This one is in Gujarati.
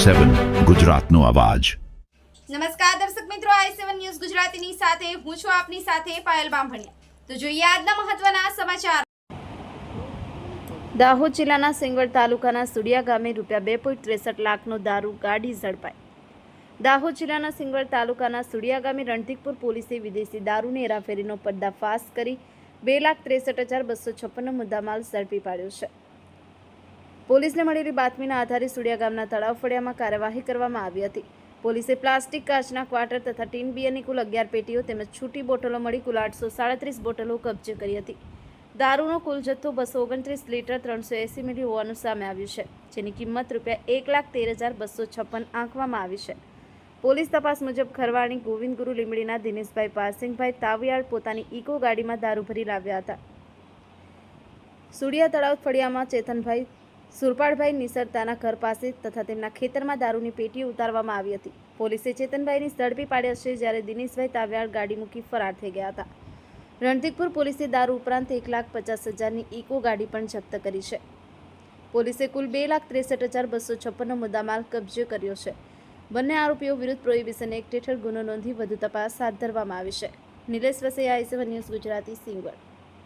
i7 ગુજરાતનો અવાજ। નમસ્કાર દર્શક મિત્રો, i7 ન્યૂઝ ગુજરાતીની સાથે હું છું આપની સાથે પાયલ બામભણિયા। તો જોઈએ આજના મહત્વના સમાચાર। દાહોદ જિલ્લાના સિંગવડ તાલુકાના સુડિયા ગામે ₹2.63 લાખનો દારૂ ગાડી ઝડપાઈ। દાહોદ જિલ્લાના સિંગવડ તાલુકાના સુડિયા ગામે રણધીકપુર પોલીસે વિદેશી દારૂની હેરાફેરીનો પર્દાફાશ કરી 2,63,256નો મુદ્દામાલ ઝડપી પાડ્યો છે। પોલીસને મળેલી બાતમીના આધારે સુડિયા ગામના તળાવ ફળિયામાં કાર્યવાહી કરવામાં આવી હતી। પોલીસે પ્લાસ્ટિક, કાચના ક્વાર્ટર તથા ટીન બિયરની કુલ 11 પેટીઓ તેમજ છૂટી બોટલો મળી કુલ 837 બોટલો કબજે કરી હતી। દારૂનો કુલ જથ્થો 229 લીટર 380 મિલી હોવાનું સામે આવ્યું છે, જેની કિંમત ₹1,13,256 આંકવામાં આવી છે। પોલીસ તપાસ મુજબ ખરવાણી ગોવિંદ ગુરુ લીમડીના દિનેશભાઈ પારસિંગભાઈ તાવિયાળ પોતાની ઇકો ગાડીમાં દારૂ ભરી લાવ્યા હતા। સુડિયા તળાવ ફળિયામાં ચેતનભાઈ સુરપાળભાઈ નિસરતાના ઘર પાસે તથા તેમના ખેતરમાં દારૂની પેટીઓ ઉતારવામાં આવી હતી। પોલીસે ચેતનભાઈની ઝડપી પાડ્યા છે, જ્યારે દિનેશભાઈ તાવિયાળ ગાડી મૂકી ફરાર થઈ ગયા હતા। રણધીકપુર પોલીસે દારૂ ઉપરાંત 1,50,000ની ઇકો ગાડી પણ જપ્ત કરી છે। પોલીસે કુલ 2,63,256નો મુદ્દામાલ કબજે કર્યો છે। બંને આરોપીઓ વિરુદ્ધ પ્રોહિબિશન એક્ટ હેઠળ ગુનો નોંધી વધુ તપાસ હાથ ધરવામાં આવી છે। Nilesh Vasaiya, i7 news Gujarati, Singvad.